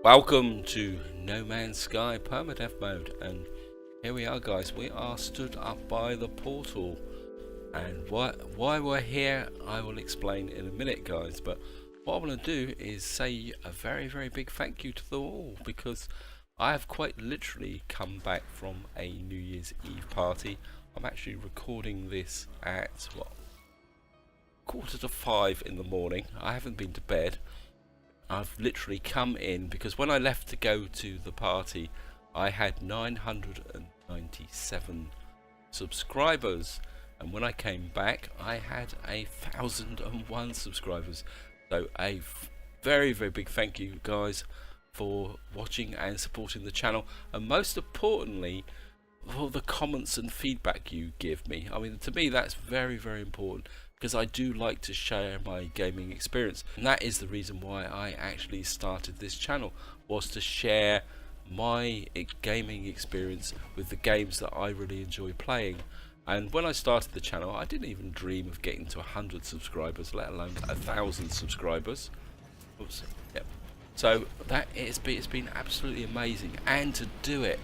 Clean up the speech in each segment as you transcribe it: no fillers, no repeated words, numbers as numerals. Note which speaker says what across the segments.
Speaker 1: Welcome to No Man's Sky Permadeath mode, and here we are guys. We are stood up by the portal, and why we're here I will explain in a minute guys, but what I want to do is say a very big thank you to them all, because I have quite literally come back from a New Year's Eve party. I'm actually recording this at what, 4:45 in the morning. I haven't been to bed. I've literally come in because when I left to go to the party I had 997 subscribers, and when I came back I had 1,001 subscribers. So a very big thank you guys for watching and supporting the channel, and most importantly for the comments and feedback you give me. I mean, to me that's very important, because I do like to share my gaming experience, and that is the reason why I actually started this channel, was to share my gaming experience with the games that I really enjoy playing. And when I started the channel I didn't even dream of getting to 100 subscribers, let alone 1,000 subscribers. Oops. Yep. So that it's been absolutely amazing, and to do it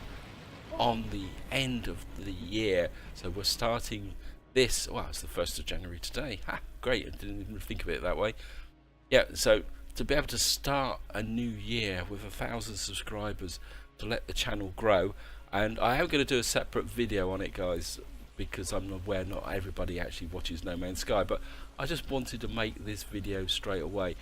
Speaker 1: on the end of the year. So we're starting this, well, it's the 1st of January today. Ha, great, I didn't even think of it that way. Yeah, so to be able to start a new year with 1,000 subscribers to let the channel grow, and I am going to do a separate video on it guys, because I'm aware not everybody actually watches No Man's Sky, but I just wanted to make this video straight away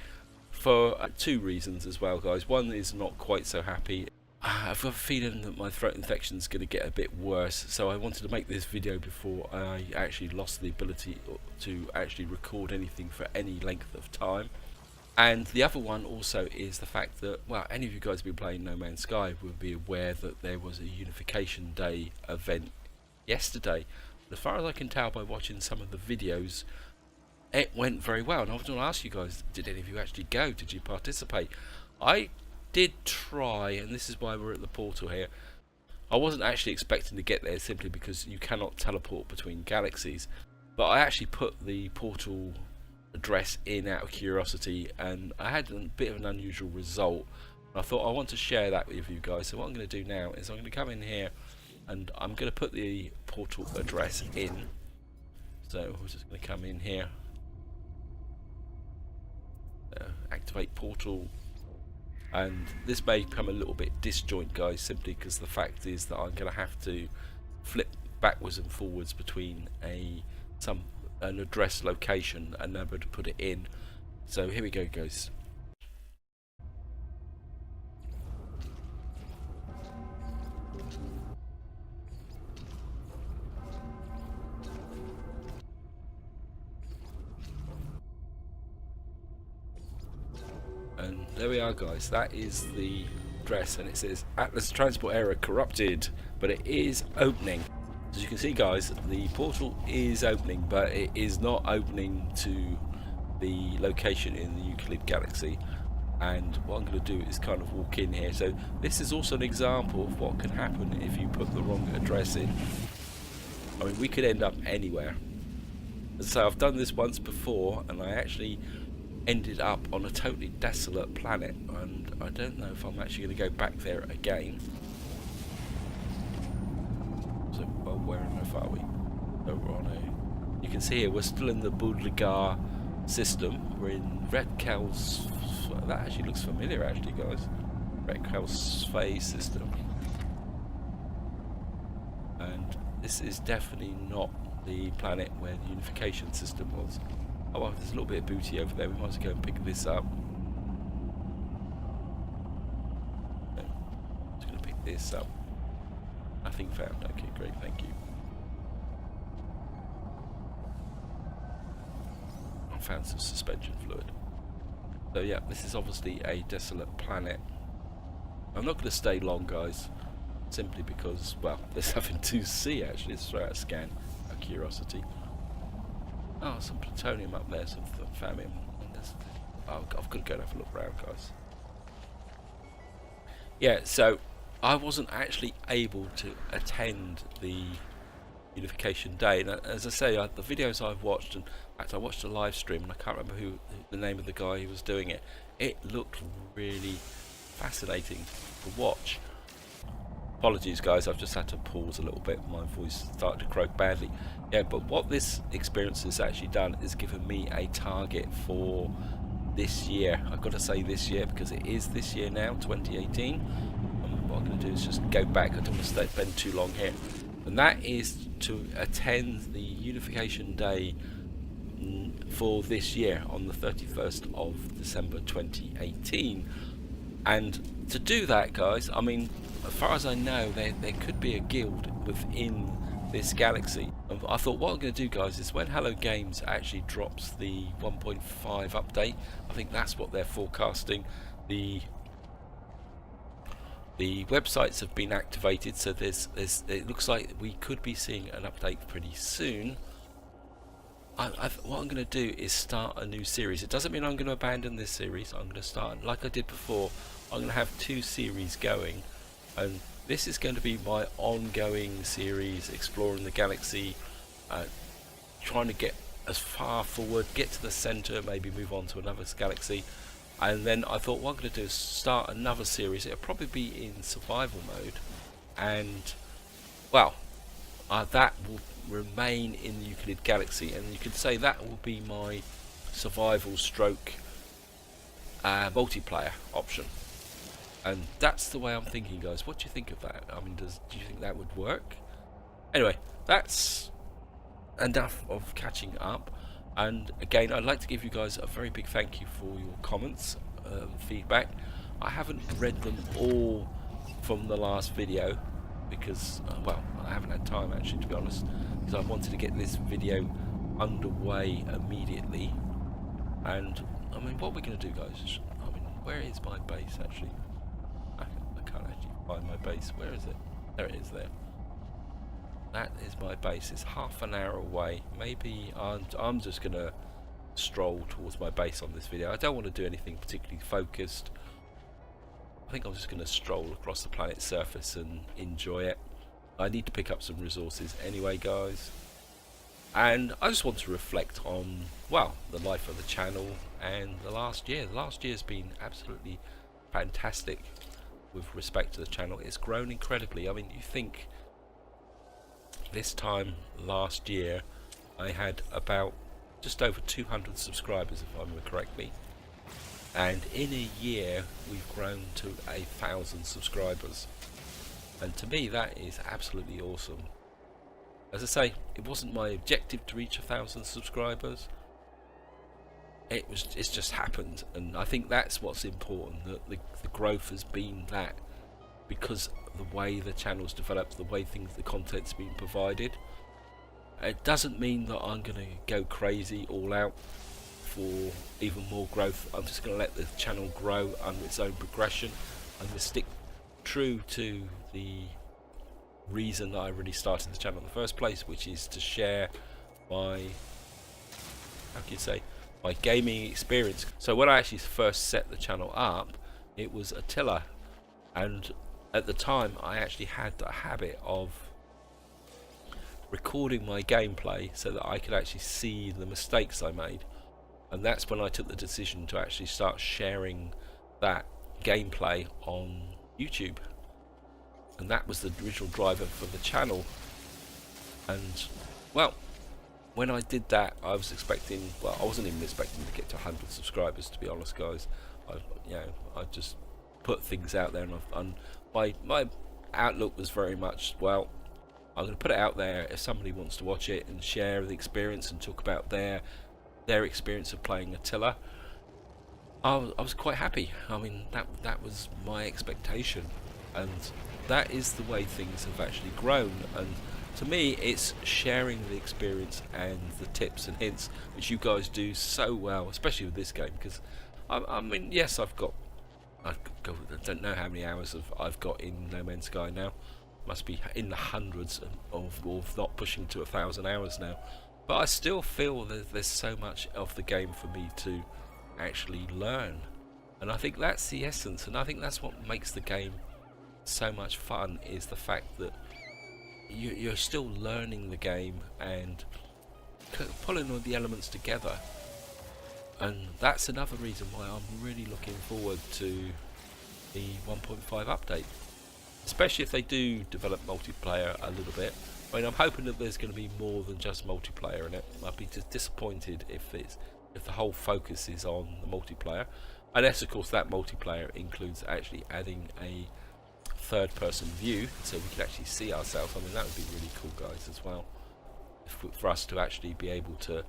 Speaker 1: for two reasons as well guys. One is not quite so happy. I've got a feeling that my throat infection is going to get a bit worse, so I wanted to make this video before I actually lost the ability to actually record anything for any length of time. And the other one also is the fact that, well, any of you guys who have been playing No Man's Sky will be aware that there was a Unification Day event yesterday. As far as I can tell by watching some of the videos, it went very well, and I was going to ask you guys, did any of you actually go? Did you participate? I did try, and this is why we're at the portal here. I wasn't actually expecting to get there, simply because you cannot teleport between galaxies, but I actually put the portal address in out of curiosity, and I had a bit of an unusual result. I thought I want to share that with you guys. So what I'm going to do now is I'm going to come in here and I'm going to put the portal address in. So we're just going to come in here, activate portal. And this may become a little bit disjoint guys, simply because the fact is that I'm going to have to flip backwards and forwards between an address location and number to put it in. So here we go guys. And there we are guys, that is the address, and it says Atlas transport error corrupted, but it is opening. As you can see guys, the portal is opening, but it is not opening to the location in the Euclid galaxy. And what I'm going to do is kind of walk in here. So this is also an example of what can happen if you put the wrong address in. I mean, we could end up anywhere. So I've done this once before, and I actually ended up on a totally desolate planet, and I don't know if I'm actually going to go back there again. So, well, where on earth are we? So we're on a, you can see here we're still in the Budligar system. We're in Redkel's, that actually looks familiar actually guys, Redkel's phase system, and this is definitely not the planet where the unification system was. Oh well, there's a little bit of booty over there, we might as well go and pick this up. Okay. Just going to pick this up. Nothing found, okay great, thank you. I found some suspension fluid. So yeah, this is obviously a desolate planet. I'm not going to stay long guys, simply because, well, there's nothing to see actually. Let's throw out a scan, a curiosity. Oh, some plutonium up there, some famine. Oh, I've got to go and have a look around, guys. Yeah, so I wasn't actually able to attend the Unification Day, and as I say, the videos I've watched, and in fact I watched a live stream, and I can't remember the name of the guy who was doing it. It looked really fascinating to watch. Apologies guys, I've just had to pause a little bit, my voice started to croak badly. Yeah, but what this experience has actually done is given me a target for this year. I've got to say this year because it is this year now, 2018. And what I'm going to do is just go back, I don't want to spend too long here. And that is to attend the Unification Day for this year on the 31st of December 2018. And to do that guys, I mean, as far as I know, there could be a guild within this galaxy. And I thought what I'm going to do guys is when Hello Games actually drops the 1.5 update, I think that's what they're forecasting, the websites have been activated, so it looks like we could be seeing an update pretty soon. What I'm going to do is start a new series. It doesn't mean I'm going to abandon this series. I'm going to start, like I did before, I'm going to have 2 series going, and this is going to be my ongoing series, exploring the galaxy, trying to get as far forward, get to the center, maybe move on to another galaxy. And then I thought what I'm going to do is start another series. It'll probably be in survival mode, and well, that will remain in the Euclid Galaxy, and you could say that will be my survival stroke multiplayer option. And that's the way I'm thinking guys. What do you think of that? I mean, do you think that would work? Anyway, that's enough of catching up. And again, I'd like to give you guys a very big thank you for your comments, feedback. I haven't read them all from the last video because well, I haven't had time actually, to be honest, because I wanted to get this video underway immediately. And I mean, what we're going to do guys, I mean, where is my base actually? I can't actually find my base. Where is it? There it is there. That is my base. It's half an hour away. Maybe I'm just going to stroll towards my base on this video. I don't want to do anything particularly focused. I think I'm just going to stroll across the planet's surface and enjoy it. I need to pick up some resources anyway guys. And I just want to reflect on, well, the life of the channel and the last year. The last year's been absolutely fantastic with respect to the channel. It's grown incredibly. I mean, you think this time last year I had about just over 200 subscribers, if I remember correctly, and in a year we've grown to 1,000 subscribers, and to me that is absolutely awesome. As I say, it wasn't my objective to reach 1,000 subscribers. It's just happened, and I think that's what's important, that the growth has been that because the way the channel's developed, the way the content's been provided. It doesn't mean that I'm going to go crazy all out for even more growth. I'm just going to let the channel grow under its own progression. I'm going to stick true to the reason that I really started the channel in the first place, which is to share my, how can you say, my gaming experience. So when I actually first set the channel up, it was Attila, and at the time I actually had the habit of recording my gameplay so that I could actually see the mistakes I made, and that's when I took the decision to actually start sharing that gameplay on YouTube, and that was the original driver for the channel. And well, when I did that, I was expecting, well, I wasn't even expecting to get to 100 subscribers, to be honest guys. I just put things out there, and my outlook was very much, well, I'm going to put it out there. If somebody wants to watch it and share the experience and talk about their experience of playing Attila, I was quite happy. I mean, that was my expectation, and that is the way things have actually grown. And to me, it's sharing the experience and the tips and hints, which you guys do so well, especially with this game, because I mean, yes, I don't know how many hours I've got in No Man's Sky now. Must be in the hundreds of not pushing to 1,000 hours now. But I still feel that there's so much of the game for me to actually learn, and I think that's the essence, and I think that's what makes the game so much fun, is the fact that you're still learning the game and pulling all the elements together. And that's another reason why I'm really looking forward to the 1.5 update, especially if they do develop multiplayer a little bit. I mean, I'm hoping that there's going to be more than just multiplayer in it. I'd be just disappointed if the whole focus is on the multiplayer, unless of course that multiplayer includes actually adding a third-person view, so we can actually see ourselves. I mean, that would be really cool, guys, as well. For us to actually be able to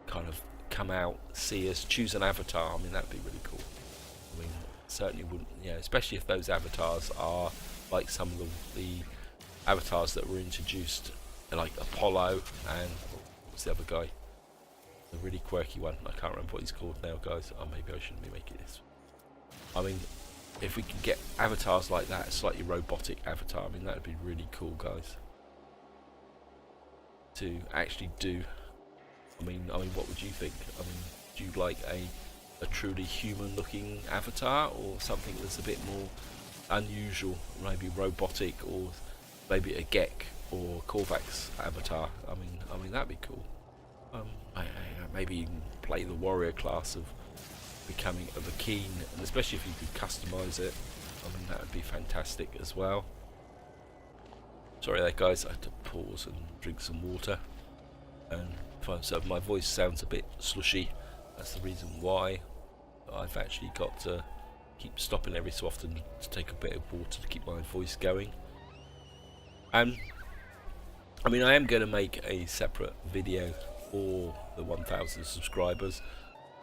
Speaker 1: kind of come out, see us, choose an avatar. I mean, that'd be really cool. I mean, certainly wouldn't, especially if those avatars are like some of the avatars that were introduced, like Apollo and what's the other guy? The really quirky one. I can't remember what he's called now, guys. Oh, maybe I shouldn't be making this. I mean, if we can get avatars like that, a slightly robotic avatar, I mean, that would be really cool, guys. To actually do. I mean, what would you think? I mean, do you like a truly human-looking avatar, or something that's a bit more unusual, maybe robotic, or maybe a Gek or Korvax avatar? I mean, that'd be cool. Maybe even play the warrior class of becoming a Keen, and especially if you could customize it. I mean, that would be fantastic as well. Sorry there, guys, I had to pause and drink some water, and so my voice sounds a bit slushy. That's the reason why. I've actually got to keep stopping every so often to take a bit of water to keep my voice going. And I mean, I am going to make a separate video for the 1,000 subscribers.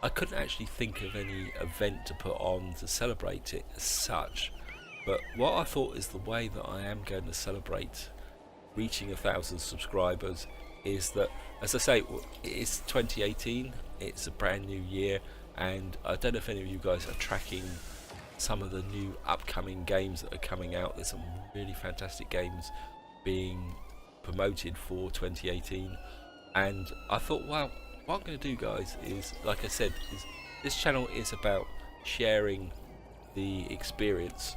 Speaker 1: I couldn't actually think of any event to put on to celebrate it as such, but what I thought is the way that I am going to celebrate reaching 1,000 subscribers is that, as I say, it's 2018, it's a brand new year, and I don't know if any of you guys are tracking some of the new upcoming games that are coming out. There's some really fantastic games being promoted for 2018, and I thought, well, what I'm going to do, guys, is, like I said, this channel is about sharing the experience.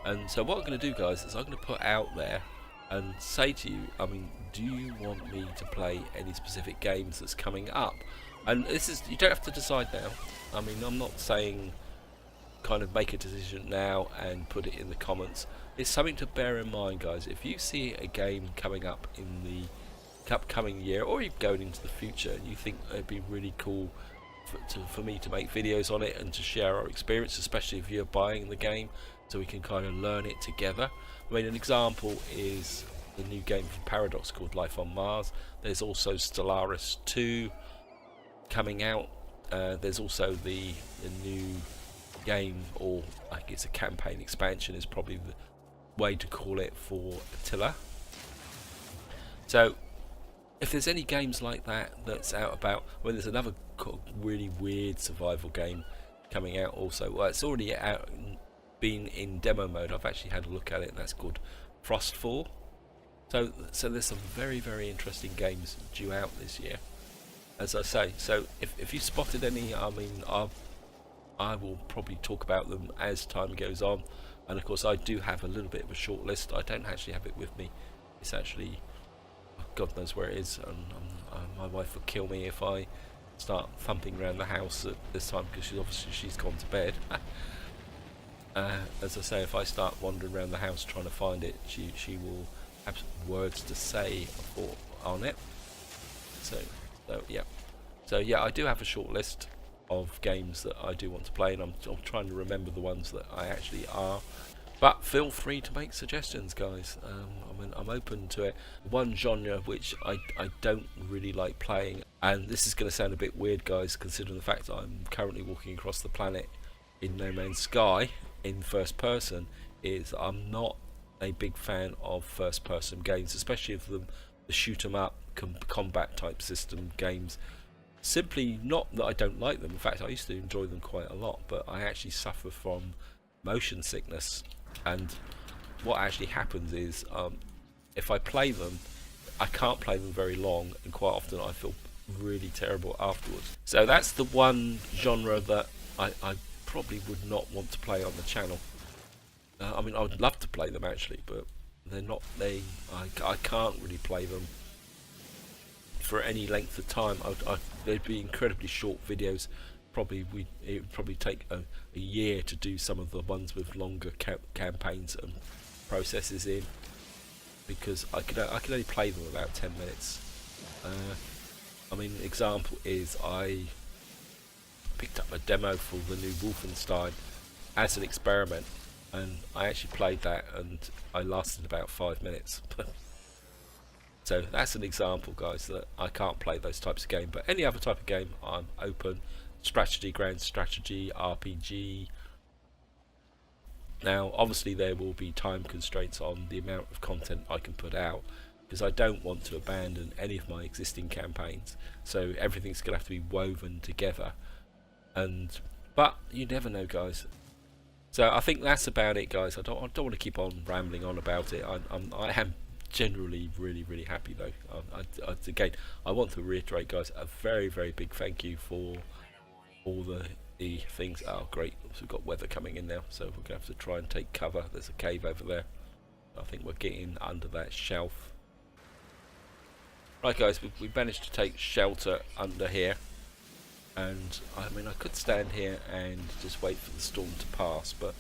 Speaker 1: And so what I'm going to do, guys, is I'm going to put out there and say to you, I mean, do you want me to play any specific games that's coming up? And this is, you don't have to decide now. I mean, I'm not saying kind of make a decision now and put it in the comments. It's something to bear in mind, guys. If you see a game coming up in the upcoming year, or even going into the future, and you think it'd be really cool for me to make videos on it and to share our experience, especially if you're buying the game, so we can kind of learn it together. I mean, an example is the new game from Paradox called Life on Mars. There's also Stellaris 2 coming out. There's also the new game, or I guess a campaign expansion is probably the way to call it, for Attila. So if there's any games like that that's out about, well, there's another really weird survival game coming out also. Well, it's already out, been in demo mode. I've actually had a look at it, and that's called Frostfall. So there's some very, very interesting games due out this year, as I say. So if you spotted any, I mean, I will probably talk about them as time goes on. And of course, I do have a little bit of a short list. I don't actually have it with me. It's actually, God knows where it is, and my wife would kill me if I start thumping around the house at this time, because she's gone to bed. As I say, if I start wandering around the house trying to find it, she will have words to say on it. So yeah, I do have a short list of games that I do want to play, and I'm trying to remember the ones that I actually are. But feel free to make suggestions, guys. I mean, I'm open to it. One genre which I don't really like playing, and this is going to sound a bit weird, guys, considering the fact that I'm currently walking across the planet in No Man's Sky in first person, is I'm not a big fan of first person games, especially of the shoot 'em up combat type system games. Simply not that I don't like them. In fact, I used to enjoy them quite a lot, but I actually suffer from motion sickness. And what actually happens is, if I play them, I can't play them very long, and quite often I feel really terrible afterwards. So that's the one genre that I probably would not want to play on the channel. I mean, I would love to play them actually, but they're not. I can't really play them for any length of time. They'd be incredibly short videos, it would probably take a year to do some of the ones with longer campaigns and processes in, because I could only play them about 10 minutes. I mean, an example is I picked up a demo for the new Wolfenstein as an experiment, and I actually played that and I lasted about 5 minutes. So that's an example, guys, that I can't play those types of game, but any other type of game I'm open. Strategy, grand strategy, RPG. Now obviously there will be time constraints on the amount of content I can put out, because I don't want to abandon any of my existing campaigns, so everything's going to have to be woven together. But you never know, guys. So I think that's about it, guys. I don't want to keep on rambling on about it. I am generally really happy though. Again, I want to reiterate, guys, a very big thank you for all the things. Oh great, so we've got weather coming in now, so we're going to have to try and take cover. There's a cave over there. I think we're getting under that shelf. Right guys, we managed to take shelter under here, and I mean I could stand here and just wait for the storm to pass, but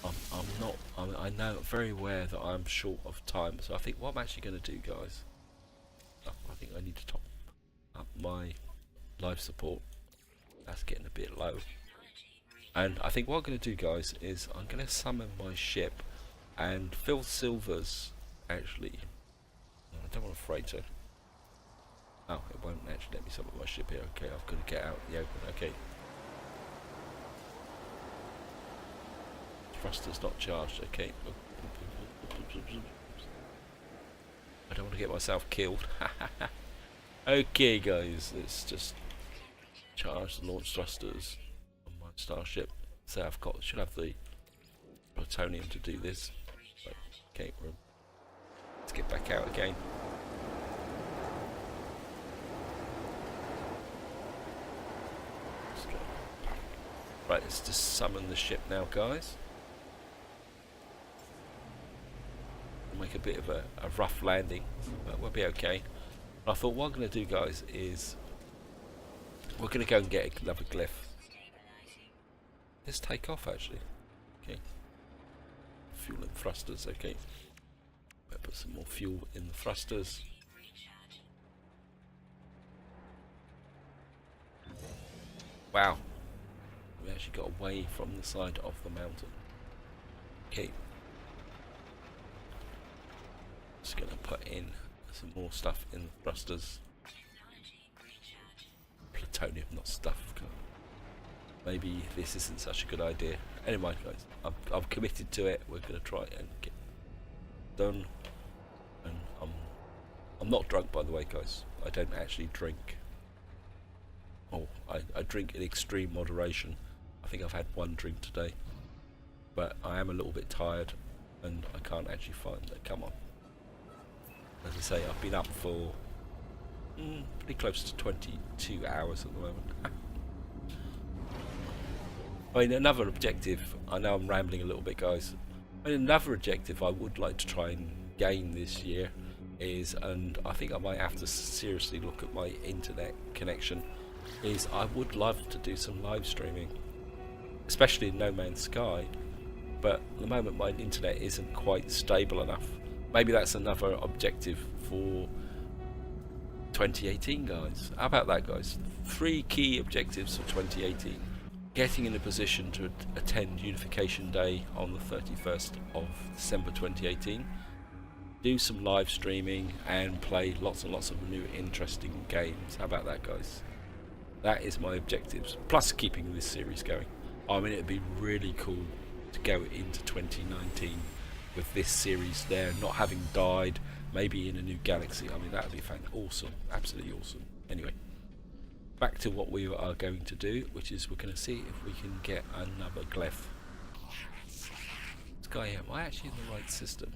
Speaker 1: I'm not. I know very aware that I'm short of time, so I think what I'm actually going to do, guys, I think I need to top up my life support. That's getting a bit low, and I think what I'm going to do, guys, is I'm going to summon my ship, and Phil Silver's actually, I don't want to freight it. Oh, it won't actually let me summon my ship here. Okay, I've got to get out in the open. Okay, thruster's not charged. Okay, I don't want to get myself killed. Okay guys, let's just charge the launch thrusters on my starship. So I've got, should have the plutonium to do this. Right, okay, let's get back out again. Right, let's just summon the ship now, guys. We'll make a bit of a rough landing, but we'll be okay. I thought what I'm going to do, guys, is we're going to go and get another glyph. Let's take off, actually. Okay. Fuel and thrusters, okay. Better put some more fuel in the thrusters. Wow. We actually got away from the side of the mountain. Okay. Just going to put in some more stuff in the thrusters. Plutonium, not stuff. Maybe this isn't such a good idea. Anyway, guys, I'm committed to it. We're going to try and get done. And I'm not drunk, by the way, guys. I don't actually drink. Oh, I drink in extreme moderation. I think I've had one drink today, but I am a little bit tired, and I can't actually find it. Come on. As I say, I've been up for pretty close to 22 hours at the moment. I mean, another objective, I know I'm rambling a little bit, guys. I mean, another objective I would like to try and gain this year is, and I think I might have to seriously look at my internet connection, is I would love to do some live streaming, especially in No Man's Sky, but at the moment my internet isn't quite stable enough. Maybe that's another objective for 2018, guys. How about that, guys? 3 key objectives for 2018. Getting in a position to attend Unification Day on the 31st of December 2018. Do some live streaming and play lots and lots of new interesting games. How about that, guys? That is my objectives. Plus keeping this series going. I mean, it'd be really cool to go into 2019 with this series there, not having died, maybe in a new galaxy. I mean, that would be awesome, absolutely awesome. Anyway, back to what we are going to do, which is we're going to see if we can get another glyph. Sky, am I actually in the right system?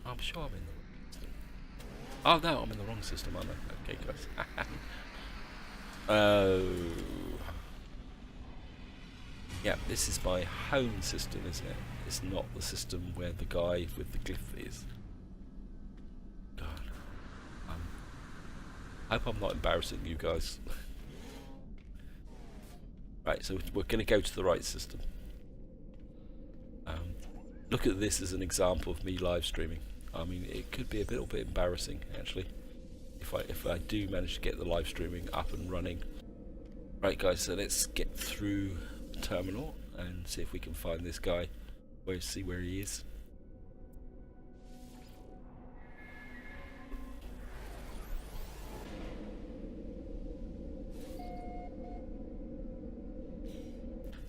Speaker 1: I'm sure I'm in the right system. Oh no, I'm in the wrong system, aren't I? Okay, guys. Oh. Yeah, this is my home system, isn't it? It's not the system where the guy with the glyph is. God. I hope I'm not embarrassing you guys. Right, so we're going to go to the right system. Look at this as an example of me live streaming. I mean, it could be a little bit embarrassing actually if I do manage to get the live streaming up and running. Right guys, so let's get through the terminal and see if we can find this guy. See where he is.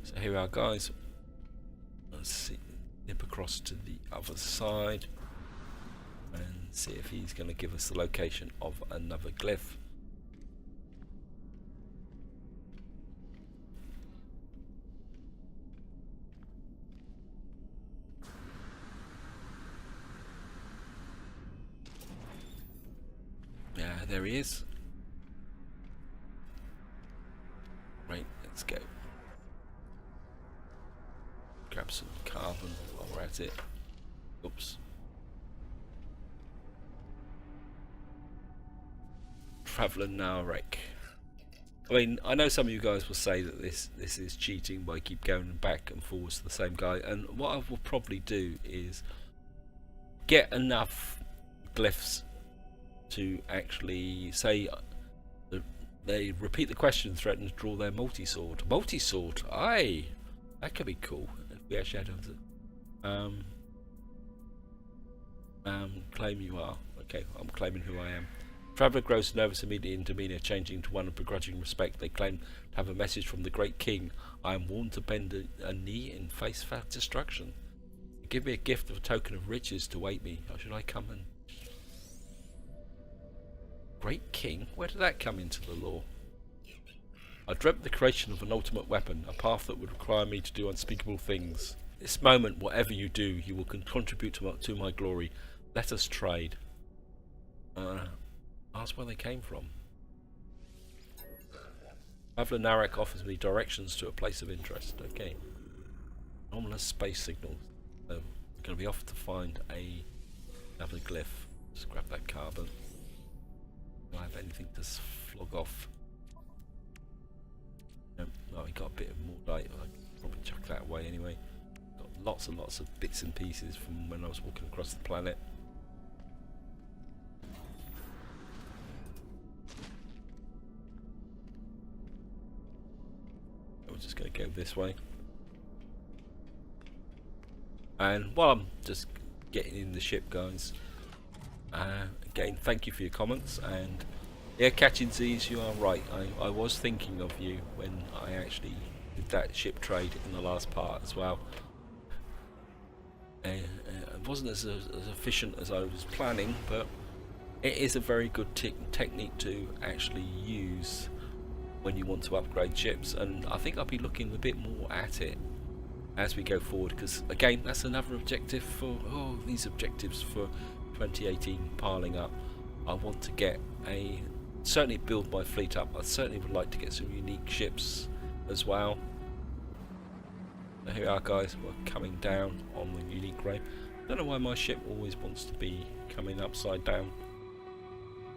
Speaker 1: So here we are guys. Let's see, nip across to the other side and see if he's going to give us the location of another glyph. Yeah, there he is. Right, let's go. Grab some carbon while we're at it. Oops. Traveller Narek. I mean, I know some of you guys will say that this is cheating by keep going back and forwards to the same guy, and what I will probably do is get enough glyphs to actually say they repeat the question, threaten to draw their multi-sword. Multi-sword, aye, that could be cool if we actually had claim you are. Okay, I'm claiming who I am. Traveller grows nervous immediately in demeanour, changing to one of begrudging respect. They claim to have a message from the great king. I am warned to bend a knee and face fat destruction. Give me a gift of a token of riches to wait me. Or should I come and... Great king? Where did that come into the law? I dreamt the creation of an ultimate weapon, a path that would require me to do unspeakable things. This moment, whatever you do, you will contribute to my glory. Let us trade. Ask where they came from. Traveller Narek offers me directions to a place of interest. Okay. Anomalous space signals. So we're going to be off to find another glyph. Just grab that carbon. Do I have anything to flog off? No, we got a bit of Mordite. I can probably chuck that away anyway. Got lots and lots of bits and pieces from when I was walking across the planet. We're just going to go this way. And while I'm just getting in the ship, guys, again, thank you for your comments. And yeah, Catching Z's, you are right. I was thinking of you when I actually did that ship trade in the last part as well. It wasn't as efficient as I was planning, but it is a very good technique to actually use when you want to upgrade ships, and I think I'll be looking a bit more at it as we go forward, because again, that's another objective for these objectives for 2018 piling up. I want to get certainly build my fleet up. I certainly would like to get some unique ships as well. So here we are, guys. We're coming down on the unique grave. I don't know why my ship always wants to be coming upside down.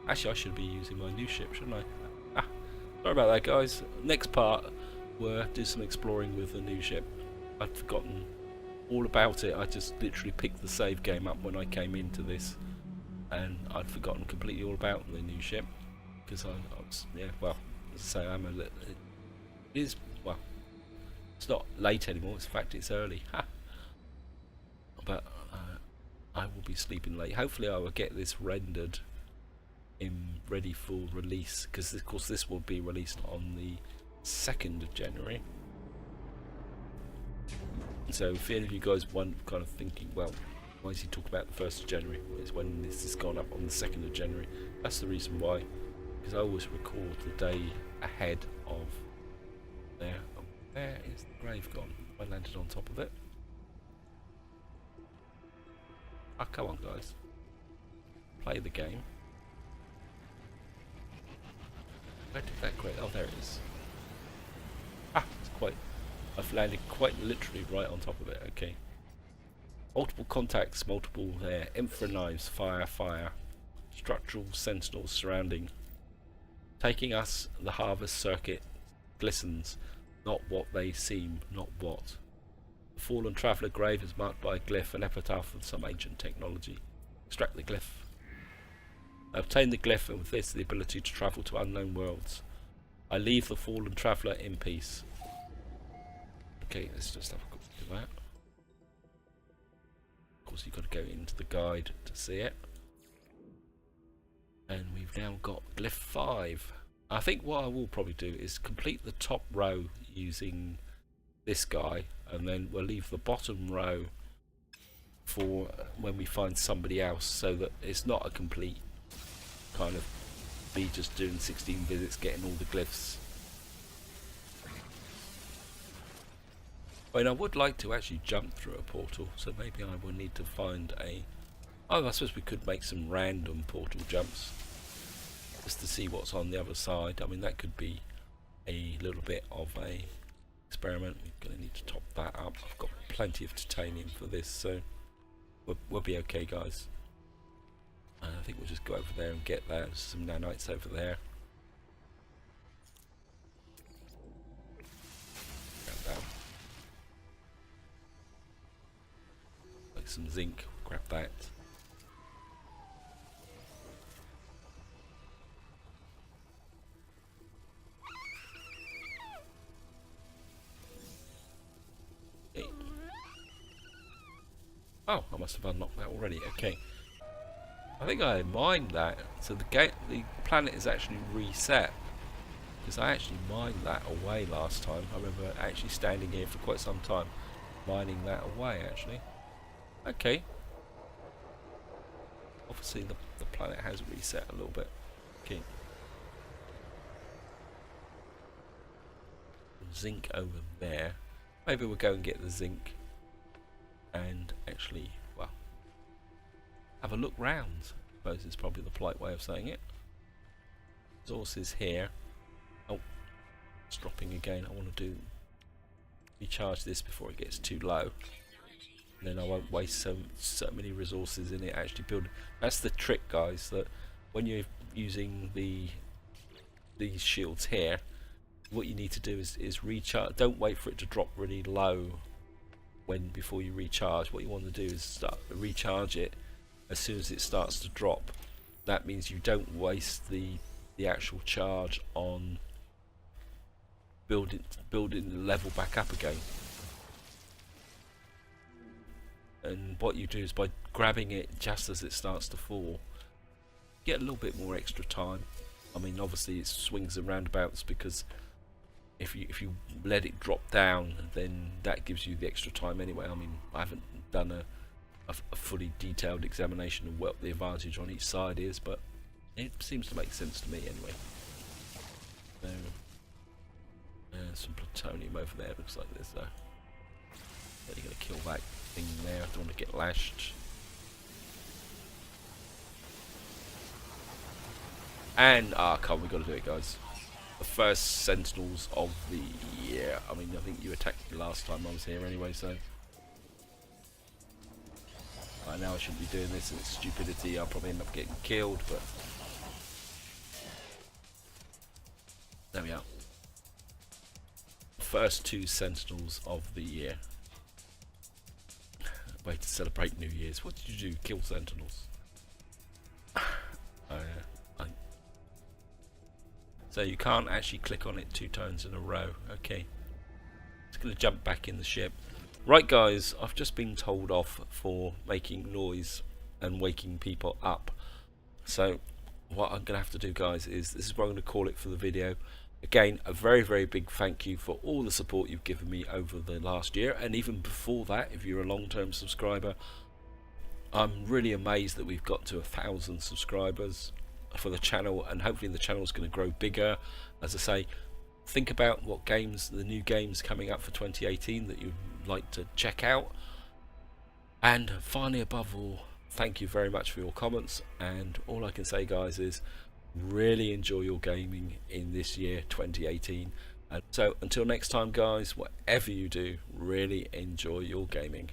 Speaker 1: Actually, I should be using my new ship, shouldn't I? Sorry about that, guys. Next part, we'll do some exploring with the new ship. I'd forgotten all about it. I just literally picked the save game up when I came into this, and I'd forgotten completely all about the new ship, because I was, yeah, well, as I say, I'm a little, it is, well, it's not late anymore, in fact it's early, but I will be sleeping late. Hopefully I will get this rendered ready for release, because of course this will be released on the 2nd of January. So if any of you guys want kind of thinking, well, why is he talking about the 1st of January? It's when this has gone up on the 2nd of January. That's the reason why, because I always record the day ahead of there. Oh, there is the grave gone. I landed on top of it. Oh, come on, guys. Play the game. Where did that grave? Oh, there it is. It's quite... I've landed quite literally right on top of it. Okay. Multiple contacts, multiple there. Infra knives, fire, fire. Structural sentinels surrounding. Taking us, the harvest circuit glistens. not what they seem, not what. The fallen traveller grave is marked by a glyph, an epitaph of some ancient technology. Extract the glyph. Obtain the glyph, and with this the ability to travel to unknown worlds. I leave the fallen traveller in peace. Okay, let's just have a quick look at that. Of course, you've got to go into the guide to see it. And we've now got glyph 5. I think what I will probably do is complete the top row using this guy, and then we'll leave the bottom row for when we find somebody else, so that it's not a complete kind of me just doing 16 visits getting all the glyphs. I mean, I would like to actually jump through a portal, so maybe I will need to find a... Oh, I suppose we could make some random portal jumps just to see what's on the other side. I mean, that could be a little bit of a experiment. We're going to need to top that up. I've got plenty of titanium for this, so we'll be okay, guys. I think we'll just go over there and get that. There's some nanites over there. Grab that. Like some zinc. Grab that. Okay. Oh, I must have unlocked that already. Okay. I think I mined that, so the planet is actually reset, because I actually mined that away last time. I remember actually standing here for quite some time mining that away actually. Okay, obviously the planet has reset a little bit. Okay, zinc over there. Maybe we'll go and get the zinc and actually, well, have a look round. I suppose is probably the polite way of saying it. Resources here. Oh, it's dropping again. I want to recharge this before it gets too low. And then I won't waste so many resources in it actually building. That's the trick, guys, that when you're using these shields here, what you need to do is recharge. Don't wait for it to drop really low before you recharge. What you want to do is recharge it as soon as it starts to drop. That means you don't waste the actual charge on building the level back up again. And what you do is by grabbing it just as it starts to fall, get a little bit more extra time. I mean, obviously it swings and roundabouts, because if you let it drop down, then that gives you the extra time anyway. I mean, I haven't done a fully detailed examination of what the advantage on each side is, but it seems to make sense to me anyway. So, some plutonium over there, looks like there's a... You're going to kill that thing there, I don't want to get lashed. And, come on, we've got to do it, guys. The first Sentinels of the year. I mean, I think you attacked me last time I was here anyway, so... I know I shouldn't be doing this, and it's stupidity. I'll probably end up getting killed, but there we are. First 2 Sentinels of the year. Way to celebrate New Year's. What did you do? Kill Sentinels? So you can't actually click on it 2 times in a row. Okay. Just going to jump back in the ship. Right, guys, I've just been told off for making noise and waking people up. So what I'm going to have to do, guys, is this is what I'm going to call it for the video. Again, a very, very big thank you for all the support you've given me over the last year, and even before that, if you're a long-term subscriber. I'm really amazed that we've got to 1,000 subscribers for the channel, and hopefully the channel is going to grow bigger. As I say, think about what games, the new games coming up for 2018 that you'd like to check out. And finally, above all, thank you very much for your comments, and all I can say, guys, is really enjoy your gaming in this year 2018. And so until next time, guys, whatever you do, really enjoy your gaming.